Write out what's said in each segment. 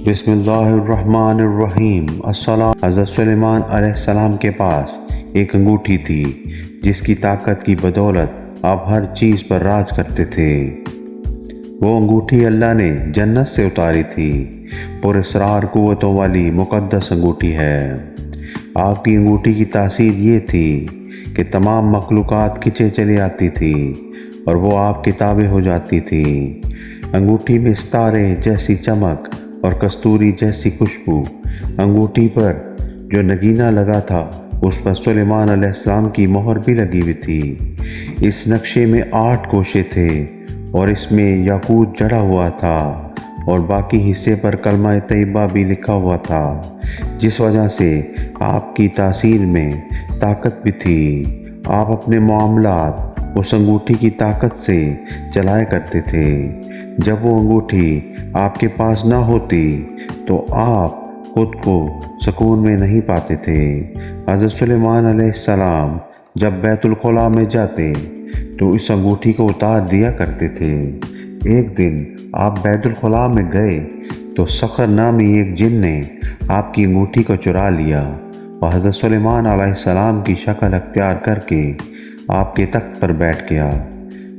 بسم اللہ الرحمن الرحیم۔ السلام۔ حضرت سلیمان علیہ السلام کے پاس ایک انگوٹھی تھی جس کی طاقت کی بدولت آپ ہر چیز پر راج کرتے تھے۔ وہ انگوٹھی اللہ نے جنت سے اتاری تھی۔ پر اسرار قوتوں والی مقدس انگوٹھی ہے۔ آپ کی انگوٹھی کی تاثیر یہ تھی کہ تمام مخلوقات کھنچے چلی آتی تھی اور وہ آپ کی تابع ہو جاتی تھی۔ انگوٹھی میں ستارے جیسی چمک اور کستوری جیسی خوشبو۔ انگوٹھی پر جو نگینہ لگا تھا اس پر سلیمان علیہ السلام کی مہر بھی لگی ہوئی تھی۔ اس نقشے میں 8 گوشے تھے اور اس میں یاقوت جڑا ہوا تھا اور باقی حصے پر کلمہ طیبہ بھی لکھا ہوا تھا، جس وجہ سے آپ کی تاثیر میں طاقت بھی تھی۔ آپ اپنے معاملات اس انگوٹھی کی طاقت سے چلایا کرتے تھے۔ جب وہ انگوٹھی آپ کے پاس نہ ہوتی تو آپ خود کو سکون میں نہیں پاتے تھے۔ حضرت سلیمان علیہ السلام جب بیت الخلاء میں جاتے تو اس انگوٹھی کو اتار دیا کرتے تھے۔ ایک دن آپ بیت الخلاء میں گئے تو سخر نامی ایک جن نے آپ کی انگوٹھی کو چرا لیا اور حضرت سلیمان علیہ السلام کی شکل اختیار کر کے آپ کے تخت پر بیٹھ گیا۔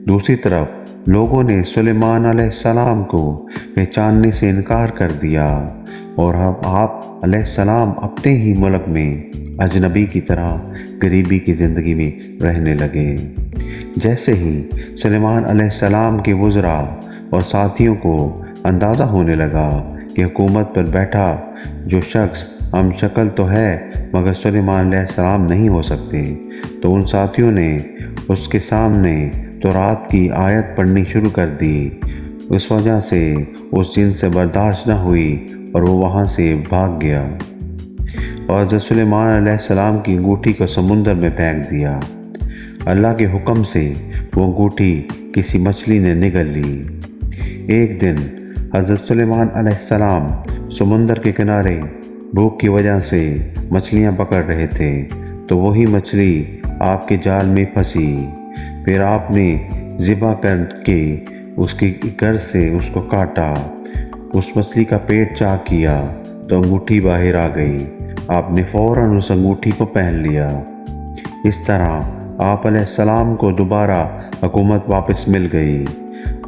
دوسری طرف لوگوں نے سلیمان علیہ السلام کو پہچاننے سے انکار کر دیا اور آپ علیہ السلام اپنے ہی ملک میں اجنبی کی طرح غریبی کی زندگی میں رہنے لگے۔ جیسے ہی سلیمان علیہ السلام کے وزراء اور ساتھیوں کو اندازہ ہونے لگا کہ حکومت پر بیٹھا جو شخص ہم شکل تو ہے مگر سلیمان علیہ السلام نہیں ہو سکتے، تو ان ساتھیوں نے اس کے سامنے تورات کی آیت پڑھنی شروع کر دی۔ اس وجہ سے اس جن سے برداشت نہ ہوئی اور وہ وہاں سے بھاگ گیا اور حضرت سلیمان علیہ السلام کی انگوٹھی کو سمندر میں پھینک دیا۔ اللہ کے حکم سے وہ انگوٹھی کسی مچھلی نے نگل لی۔ ایک دن حضرت سلیمان علیہ السلام سمندر کے کنارے بھوک کی وجہ سے مچھلیاں پکڑ رہے تھے تو وہی مچھلی آپ کے جال میں پھنسی۔ پھر آپ نے ذبح کر کے اس کی گر سے اس کو کاٹا۔ اس مچھلی کا پیٹ چاک کیا تو انگوٹھی باہر آ گئی۔ آپ نے فوراً اس انگوٹھی کو پہن لیا۔ اس طرح آپ علیہ السلام کو دوبارہ حکومت واپس مل گئی۔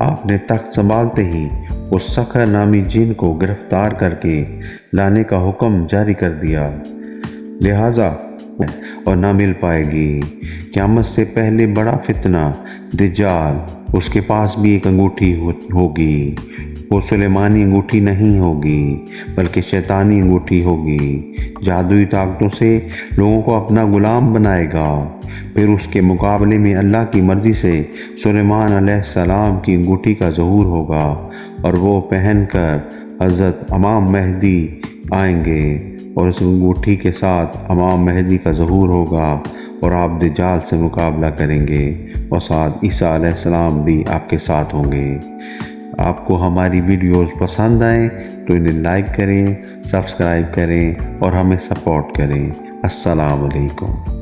آپ نے تخت سنبھالتے ہی اس سخر نامی جن کو گرفتار کر کے لانے کا حکم جاری کر دیا، لہٰذا اور نہ مل پائے گی۔ قیامت سے پہلے بڑا فتنہ دجال، اس کے پاس بھی ایک انگوٹھی ہوگی۔ وہ سلیمانی انگوٹھی نہیں ہوگی بلکہ شیطانی انگوٹھی ہوگی۔ جادوئی طاقتوں سے لوگوں کو اپنا غلام بنائے گا۔ پھر اس کے مقابلے میں اللہ کی مرضی سے سلیمان علیہ السلام کی انگوٹھی کا ظہور ہوگا اور وہ پہن کر حضرت امام مہدی آئیں گے اور اس انگوٹھی کے ساتھ امام مہدی کا ظہور ہوگا اور آپ دجال سے مقابلہ کریں گے اور ساتھ عیسیٰ علیہ السلام بھی آپ کے ساتھ ہوں گے۔ آپ کو ہماری ویڈیوز پسند آئیں تو انہیں لائک کریں، سبسکرائب کریں اور ہمیں سپورٹ کریں۔ السلام علیکم۔